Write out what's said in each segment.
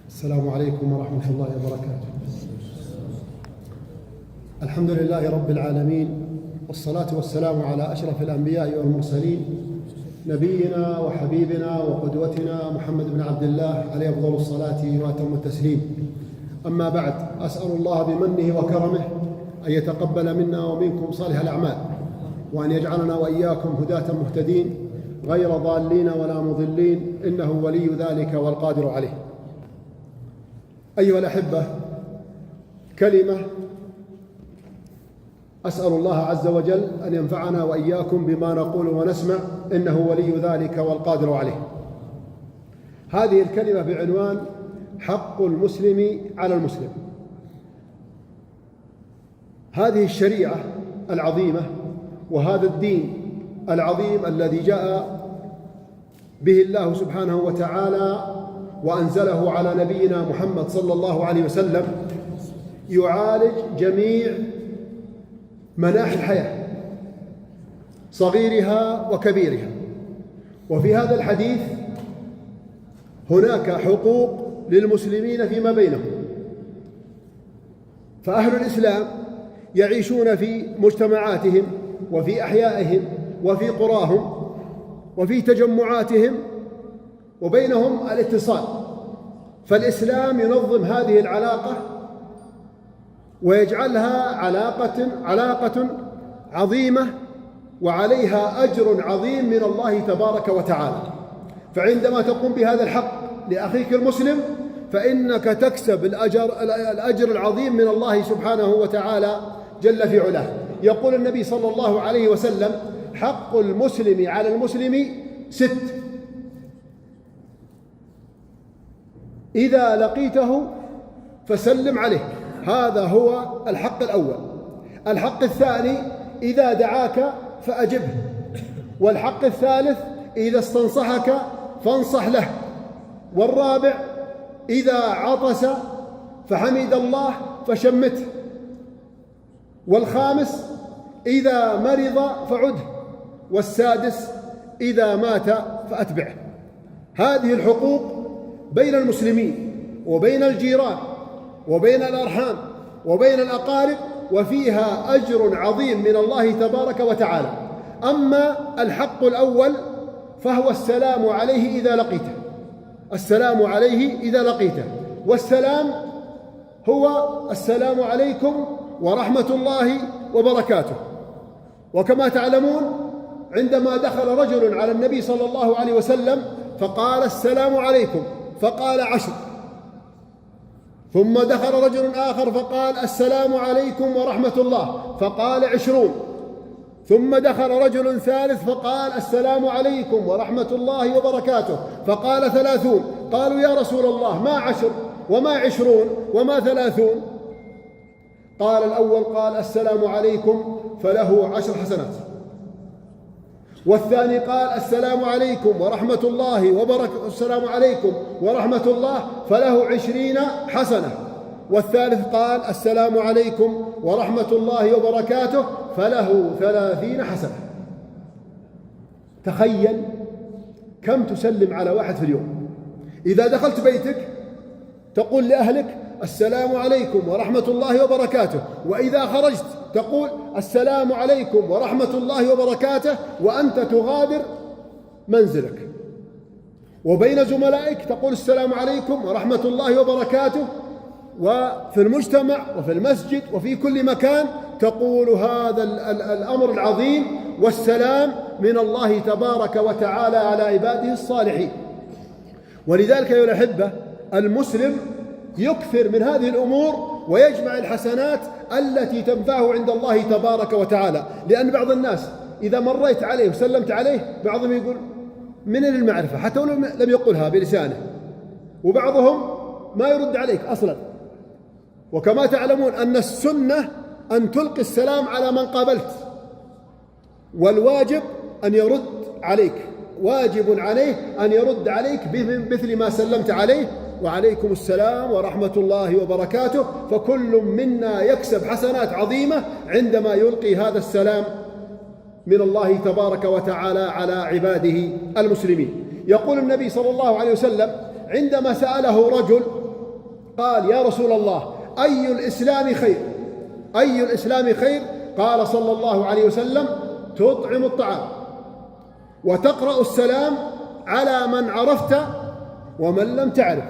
السلام عليكم ورحمة الله وبركاته. الحمد لله رب العالمين، والصلاة والسلام على أشرف الأنبياء والمرسلين، نبينا وحبيبنا وقدوتنا محمد بن عبد الله عليه أفضل الصلاة وأتم التسليم. أما بعد، أسأل الله بمنه وكرمه أن يتقبل منا ومنكم صالح الأعمال، وأن يجعلنا وإياكم هداة مهتدين غير ضالين ولا مضلين، إنه ولي ذلك والقادر عليه. أيها الأحبة، كلمة أسأل الله عز وجل أن ينفعنا وإياكم بما نقول ونسمع، إنه ولي ذلك والقادر عليه. هذه الكلمة بعنوان حق المسلم على المسلم. هذه الشريعة العظيمة وهذا الدين العظيم الذي جاء به الله سبحانه وتعالى وأنزله على نبينا محمد صلى الله عليه وسلم يعالج جميع مناحي الحياة، صغيرها وكبيرها. وفي هذا الحديث هناك حقوق للمسلمين فيما بينهم، فأهل الإسلام يعيشون في مجتمعاتهم وفي أحيائهم وفي قراهم وفي تجمعاتهم، وبينهم الاتصال. فالإسلام ينظم هذه العلاقة ويجعلها علاقة عظيمة، وعليها أجر عظيم من الله تبارك وتعالى. فعندما تقوم بهذا الحق لأخيك المسلم فإنك تكسب الأجر العظيم من الله سبحانه وتعالى جل في علاه. يقول النبي صلى الله عليه وسلم: حق المسلم على المسلم 6: إذا لقيته فسلم عليه، هذا هو الحق الأول. الحق الثاني: إذا دعاك فأجبه. والحق الثالث: إذا استنصحك فانصح له. والرابع: إذا عطس فحمد الله فشمته. والخامس: إذا مرض فعده. والسادس: إذا مات فأتبعه. هذه الحقوق بين المسلمين وبين الجيران وبين الأرحام وبين الأقارب، وفيها أجر عظيم من الله تبارك وتعالى. أما الحق الأول فهو السلام عليه إذا لقيته، السلام عليه إذا لقيته. والسلام هو السلام عليكم ورحمة الله وبركاته. وكما تعلمون، عندما دخل رجل على النبي صلى الله عليه وسلم فقال: السلام عليكم، فقال 10. ثم دخل رجل آخر فقال: السلام عليكم ورحمة الله، فقال 20. ثم دخل رجل ثالث فقال: السلام عليكم ورحمة الله وبركاته، فقال 30. قالوا: يا رسول الله، ما 10 وما 20 وما 30؟ قال الأول: قال: السلام عليكم، فله 10 حسنات. والثاني قال: السلام عليكم ورحمة الله وبركاته، السلام عليكم ورحمة الله، فله 20 حسنة. والثالث قال: السلام عليكم ورحمة الله وبركاته، فله 30 حسنة. تخيل كم تسلم على واحد في اليوم. إذا دخلت بيتك تقول لأهلك: السلام عليكم ورحمة الله وبركاته، وإذا خرجت تقول: السلام عليكم ورحمة الله وبركاته، وأنت تغادر منزلك. وبين زملائك تقول: السلام عليكم ورحمة الله وبركاته. وفي المجتمع وفي المسجد وفي كل مكان تقول هذا الأمر العظيم، والسلام من الله تبارك وتعالى على عباده الصالحين. ولذلك أيها الأحبة، المسلم يكثر من هذه الأمور ويجمع الحسنات التي تنفعه عند الله تبارك وتعالى. لأن بعض الناس إذا مريت عليه وسلمت عليه، بعضهم يقول: من المعرفة، حتى ولو لم يقلها بلسانه، وبعضهم ما يرد عليك أصلا. وكما تعلمون أن السنة أن تلقي السلام على من قابلت، والواجب أن يرد عليك، واجب عليه أن يرد عليك بمثل ما سلمت عليه. وعليكم السلام ورحمة الله وبركاته. فكل منا يكسب حسنات عظيمة عندما يلقي هذا السلام من الله تبارك وتعالى على عباده المسلمين. يقول النبي صلى الله عليه وسلم عندما سأله رجل قال: يا رسول الله، أي الإسلام خير؟ أي الإسلام خير؟ قال صلى الله عليه وسلم: تطعم الطعام وتقرأ السلام على من عرفت ومن لم تعرف.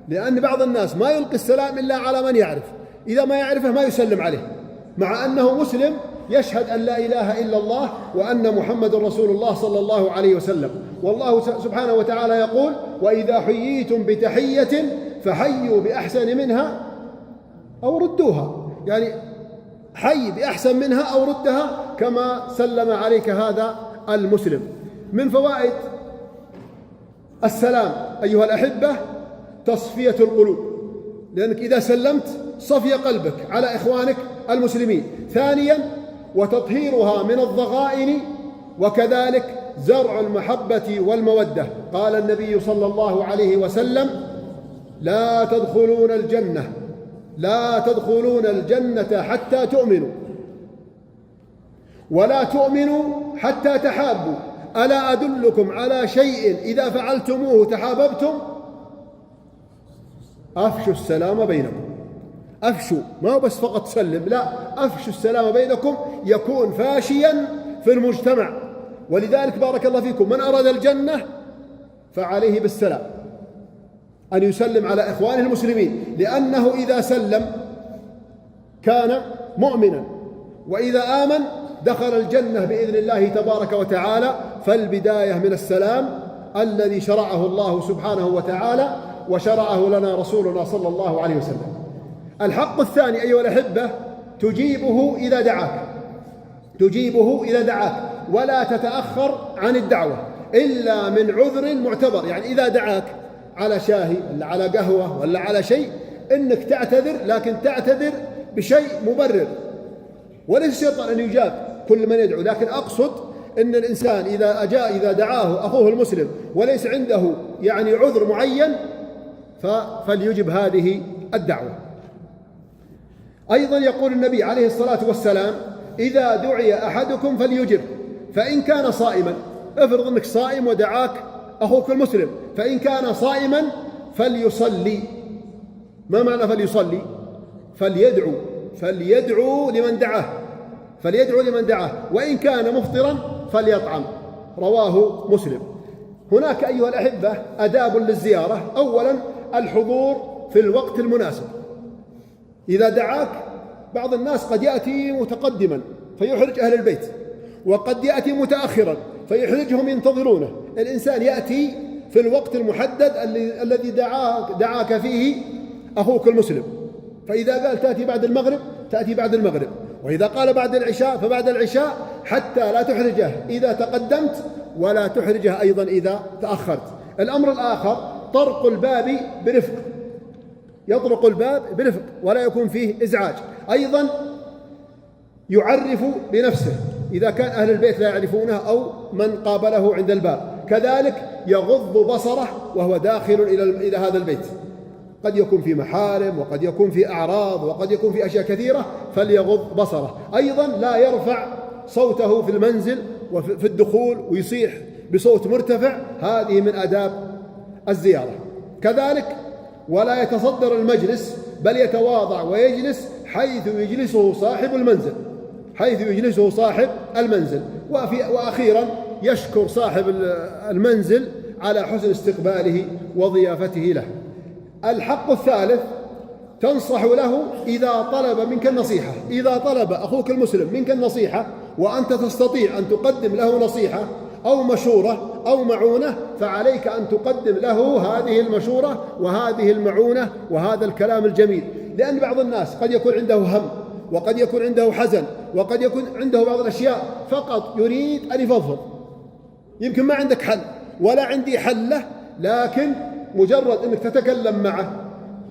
لأن بعض الناس ما يلقي السلام إلا على من يعرف، إذا ما يعرفه ما يسلم عليه، مع أنه مسلم يشهد أن لا إله إلا الله وأن محمد رسول الله صلى الله عليه وسلم. والله سبحانه وتعالى يقول: وإذا حييتم بتحية فحيوا بأحسن منها أو ردوها، يعني حي بأحسن منها أو ردها كما سلم عليك هذا المسلم. من فوائد السلام أيها الأحبة تصفية القلوب، لأنك إذا سلمت صفي قلبك على إخوانك المسلمين. ثانيا وتطهيرها من الضغائن، وكذلك زرع المحبة والمودة. قال النبي صلى الله عليه وسلم: لا تدخلون الجنة، لا تدخلون الجنة حتى تؤمنوا، ولا تؤمنوا حتى تحابوا، ألا أدلكم على شيء إذا فعلتموه تحاببتم؟ أفشوا السلام بينكم. أفشوا، ما بس فقط سلم، لا، أفشوا السلام بينكم يكون فاشيا في المجتمع. ولذلك بارك الله فيكم، من أراد الجنة فعليه بالسلام، أن يسلم على إخوانه المسلمين، لأنه إذا سلم كان مؤمنا، وإذا آمن دخل الجنة بإذن الله تبارك وتعالى. فالبداية من السلام الذي شرعه الله سبحانه وتعالى وشرعه لنا رسولنا صلى الله عليه وسلم. الحق الثاني أيها الأحبة تجيبه إذا دعاك، تجيبه إذا دعاك، ولا تتأخر عن الدعوة إلا من عذر معتبر. يعني إذا دعاك على شاهي ولا على قهوة ولا على شيء، إنك تعتذر، لكن تعتذر بشيء مبرر، وليس شرطا أن يجاب كل من يدعو. لكن أقصد أن الإنسان إذا دعاه أخوه المسلم وليس عنده يعني عذر معين فليجب هذه الدعوة. أيضا يقول النبي عليه الصلاة والسلام: إذا دعي أحدكم فليجب، فإن كان صائما. افرض أنك صائم ودعاك أخوك المسلم، فإن كان صائما فليصلي. ما معنى فليصلي؟ فليدعو لمن دعاه، فليدعو لمن دعاه. وإن كان مفطرا فليطعم. رواه مسلم. هناك أيها الأحبة آداب للزيارة. أولا الحضور في الوقت المناسب. إذا دعاك، بعض الناس قد يأتي متقدما فيحرج أهل البيت، وقد يأتي متأخرا فيحرجهم ينتظرونه. الإنسان يأتي في الوقت المحدد الذي دعاك فيه أخوك المسلم. فإذا قال تأتي بعد المغرب تأتي بعد المغرب، وإذا قال بعد العشاء فبعد العشاء، حتى لا تحرجه إذا تقدمت ولا تحرجه أيضا إذا تأخرت. الأمر الآخر طرق الباب برفق، يطرق الباب برفق ولا يكون فيه إزعاج. أيضا يعرف بنفسه إذا كان أهل البيت لا يعرفونه أو من قابله عند الباب. كذلك يغض بصره وهو داخل إلى هذا البيت، قد يكون في محارم وقد يكون في أعراض وقد يكون في أشياء كثيرة، فليغض بصره. أيضا لا يرفع صوته في المنزل وفي الدخول ويصيح بصوت مرتفع، هذه من آداب الزيارة. كذلك ولا يتصدر المجلس، بل يتواضع ويجلس حيث يجلسه صاحب المنزل، حيث يجلسه صاحب المنزل. وأخيرا يشكر صاحب المنزل على حسن استقباله وضيافته له. الحق الثالث تنصح له إذا طلب منك النصيحة. إذا طلب أخوك المسلم منك النصيحة وأنت تستطيع أن تقدم له نصيحة أو مشورة أو معونة، فعليك أن تقدم له هذه المشورة وهذه المعونة وهذا الكلام الجميل. لأن بعض الناس قد يكون عنده هم، وقد يكون عنده حزن، وقد يكون عنده بعض الأشياء فقط يريد أن يفضفض. يمكن ما عندك حل ولا عندي حل له، لكن مجرد أنك تتكلم معه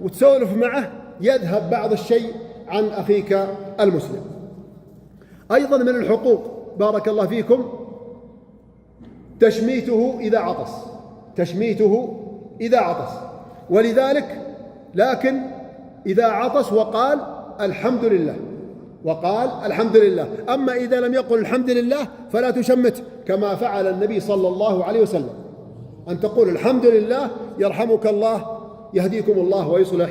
وتسولف معه يذهب بعض الشيء عن أخيك المسلم. أيضا من الحقوق بارك الله فيكم تشميته إذا عطس، تشميته إذا عطس. ولذلك لكن إذا عطس وقال الحمد لله، وقال الحمد لله. أما إذا لم يقل الحمد لله فلا تشمته، كما فعل النبي صلى الله عليه وسلم، أن تقول الحمد لله يرحمك الله يهديكم الله ويصلح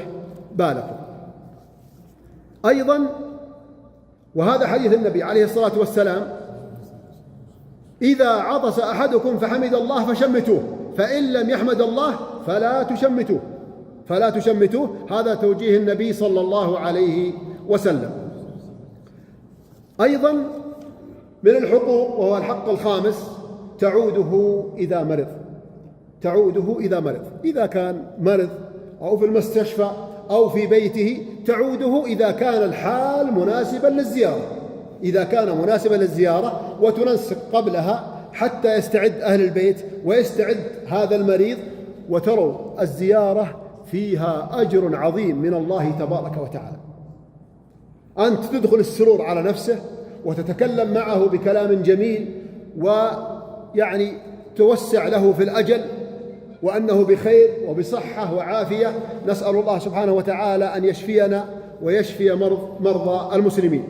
بالغوا. أيضا وهذا حديث النبي عليه الصلاة والسلام: إذا عطس أحدكم فحمد الله فشمتوه، فإن لم يحمد الله فلا تشمتوه. هذا توجيه النبي صلى الله عليه وسلم. أيضا من الحقوق، وهو الحق الخامس: تعوده إذا مرض. إذا كان مرض أو في المستشفى أو في بيته تعوده إذا كان الحال مناسبا للزيارة، وتنسق قبلها حتى يستعد أهل البيت ويستعد هذا المريض. وتروا الزيارة فيها أجر عظيم من الله تبارك وتعالى. أنت تدخل السرور على نفسه وتتكلم معه بكلام جميل، ويعني توسع له في الأجل وأنه بخير وبصحة وعافية. نسأل الله سبحانه وتعالى أن يشفينا ويشفي مرضى المسلمين.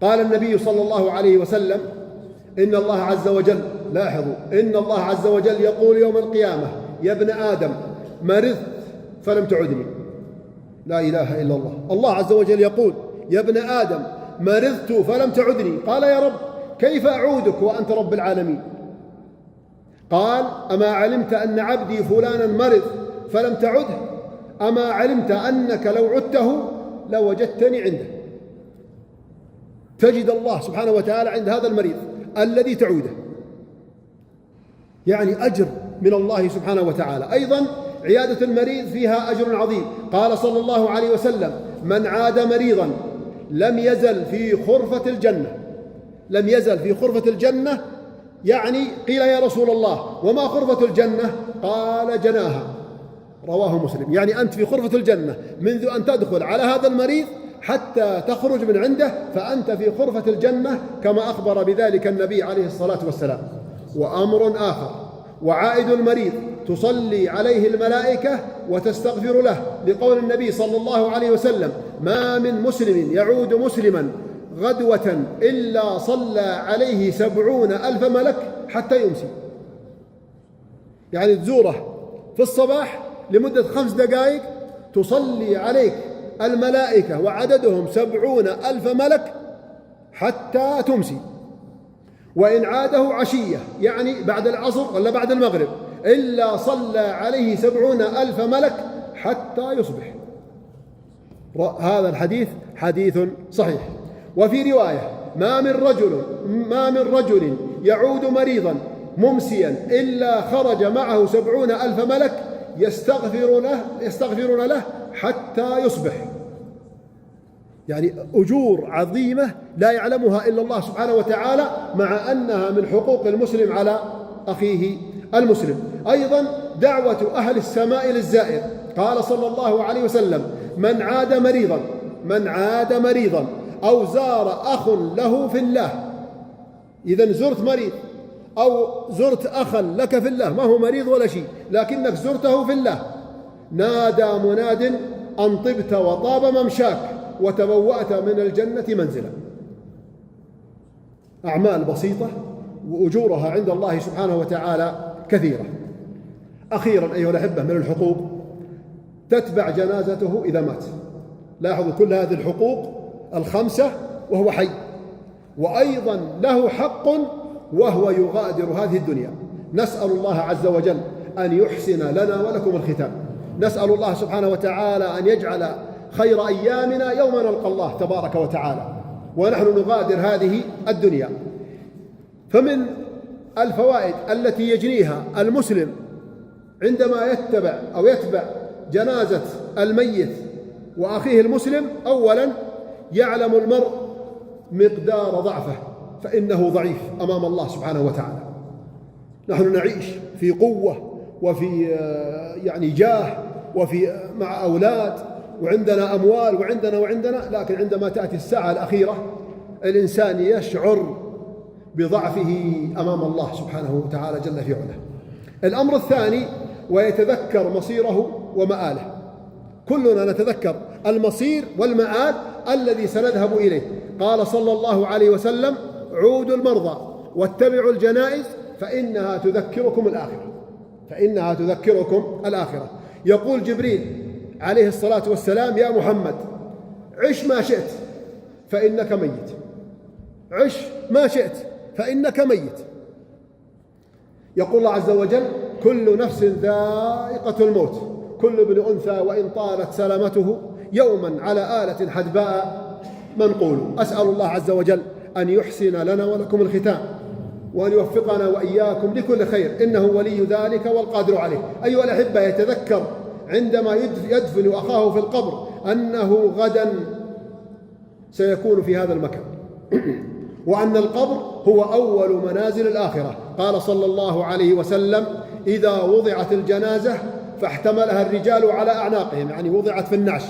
قال النبي صلى الله عليه وسلم: إن الله عز وجل، لاحظوا، إن الله عز وجل يقول يوم القيامة: يا ابن آدم مرضت فلم تعدني. لا إله إلا الله. الله عز وجل يقول: يا ابن آدم مرضت فلم تعدني. قال: يا رب كيف أعودك وأنت رب العالمين؟ قال: أما علمت أن عبدي فلانا مرض فلم تعده؟ أما علمت أنك لو عدته لوجدتني عنده؟ تجد الله سبحانه وتعالى عند هذا المريض الذي تعوده، يعني أجر من الله سبحانه وتعالى. أيضا عيادة المريض فيها أجر عظيم. قال صلى الله عليه وسلم: من عاد مريضا لم يزل في خرفة الجنة. يعني قيل: يا رسول الله وما خرفة الجنة؟ قال: جناها. رواه مسلم. يعني أنت في خرفة الجنة منذ أن تدخل على هذا المريض حتى تخرج من عنده، فأنت في خرفة الجنة كما أخبر بذلك النبي عليه الصلاة والسلام. وأمر آخر: وعائد المريض تصلي عليه الملائكة وتستغفر له، لقول النبي صلى الله عليه وسلم: ما من مسلم يعود مسلما غدوة إلا صلى عليه 70,000 ملك حتى يمسي. يعني تزوره في الصباح لمدة 5 دقائق تصلي عليك الملائكة وعددهم 70,000 ملك حتى تمسي. وإن عاده عشية، يعني بعد العصر ولا بعد المغرب، إلا صلى عليه 70,000 ملك حتى يصبح. هذا الحديث حديث صحيح. وفي رواية: ما من رجل يعود مريضا ممسيا إلا خرج معه 70,000 ملك يستغفرون له حتى يصبح. يعني أجور عظيمة لا يعلمها إلا الله سبحانه وتعالى، مع أنها من حقوق المسلم على أخيه المسلم. أيضا دعوة أهل السماء للزائر. قال صلى الله عليه وسلم: من عاد مريضا أو زار أخ له في الله. إذن زرت مريض أو زرت أخا لك في الله، ما هو مريض ولا شيء، لكنك زرته في الله، نادى مناد: أن طبت وطاب ممشاك وتبوأت من الجنة منزلا. أعمال بسيطة وأجورها عند الله سبحانه وتعالى كثيرة. أخيرا أيها الأحبة، من الحقوق: تتبع جنازته إذا مات. لاحظوا كل هذه الحقوق 5 وهو حي، وأيضا له حق وهو يغادر هذه الدنيا. نسأل الله عز وجل أن يحسن لنا ولكم الختام. نسأل الله سبحانه وتعالى أن يجعل خير أيامنا يوم نلقى الله تبارك وتعالى ونحن نغادر هذه الدنيا. فمن الفوائد التي يجنيها المسلم عندما يتبع جنازة الميت وأخيه المسلم: أولا يعلم المرء مقدار ضعفه، فإنه ضعيف أمام الله سبحانه وتعالى. نحن نعيش في قوة وفي يعني جاه وفي مع أولاد وعندنا أموال وعندنا، لكن عندما تأتي الساعة الأخيرة الإنسان يشعر بضعفه أمام الله سبحانه وتعالى جل في علاه. الأمر الثاني: ويتذكر مصيره ومآله. كلنا نتذكر المصير والمآل الذي سنذهب إليه. قال صلى الله عليه وسلم: عودوا المرضى واتبعوا الجنائز فإنها تذكركم الآخرة. يقول جبريل: عليه الصلاة والسلام: يا محمد عش ما شئت فإنك ميت، عش ما شئت فإنك ميت. يقول الله عز وجل: كل نفس ذائقة الموت، كل ابن أنثى وإن طالت سلامته يوما على آلة حدباء منقول. أسأل الله عز وجل أن يحسن لنا ولكم الختام، وأن يوفقنا وإياكم لكل خير، إنه ولي ذلك والقادر عليه. أيها الأحبة، يتذكر عندما يدفن أخاه في القبر أنه غدا سيكون في هذا المكان، وأن القبر هو أول منازل الآخرة. قال صلى الله عليه وسلم: إذا وضعت الجنازة فاحتملها الرجال على أعناقهم، يعني وضعت في النعش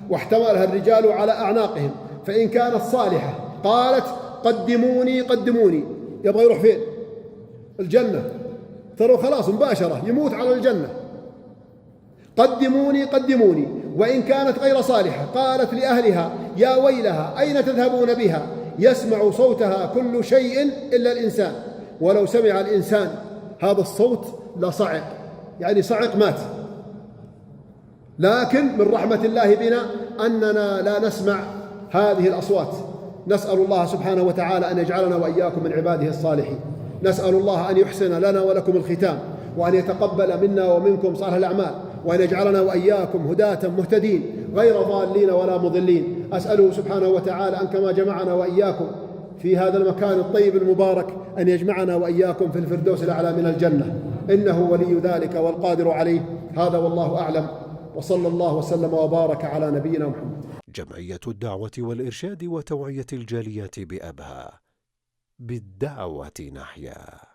واحتملها الرجال على أعناقهم، فإن كانت صالحة قالت: قدموني قدموني. يبغى يروح فين؟ الجنة، ترى خلاص مباشرة يموت على الجنة. قدموني قدموني. وإن كانت غير صالحة قالت لأهلها: يا ويلها أين تذهبون بها؟ يسمع صوتها كل شيء إلا الإنسان، ولو سمع الإنسان هذا الصوت لصعق، يعني صعق مات. لكن من رحمة الله بنا أننا لا نسمع هذه الأصوات. نسأل الله سبحانه وتعالى أن يجعلنا وإياكم من عباده الصالحين. نسأل الله أن يحسن لنا ولكم الختام، وأن يتقبل منا ومنكم صالح الأعمال، وأن يجعلنا وإياكم هداة مهتدين غير ضالين ولا مضلين. أسأله سبحانه وتعالى أن كما جمعنا وإياكم في هذا المكان الطيب المبارك أن يجمعنا وإياكم في الفردوس الأعلى من الجنة، إنه ولي ذلك والقادر عليه. هذا والله أعلم، وصلى الله وسلم وبارك على نبينا محمد. جمعية الدعوة والإرشاد وتوعية الجاليات بأبها، بالدعوة نحيا.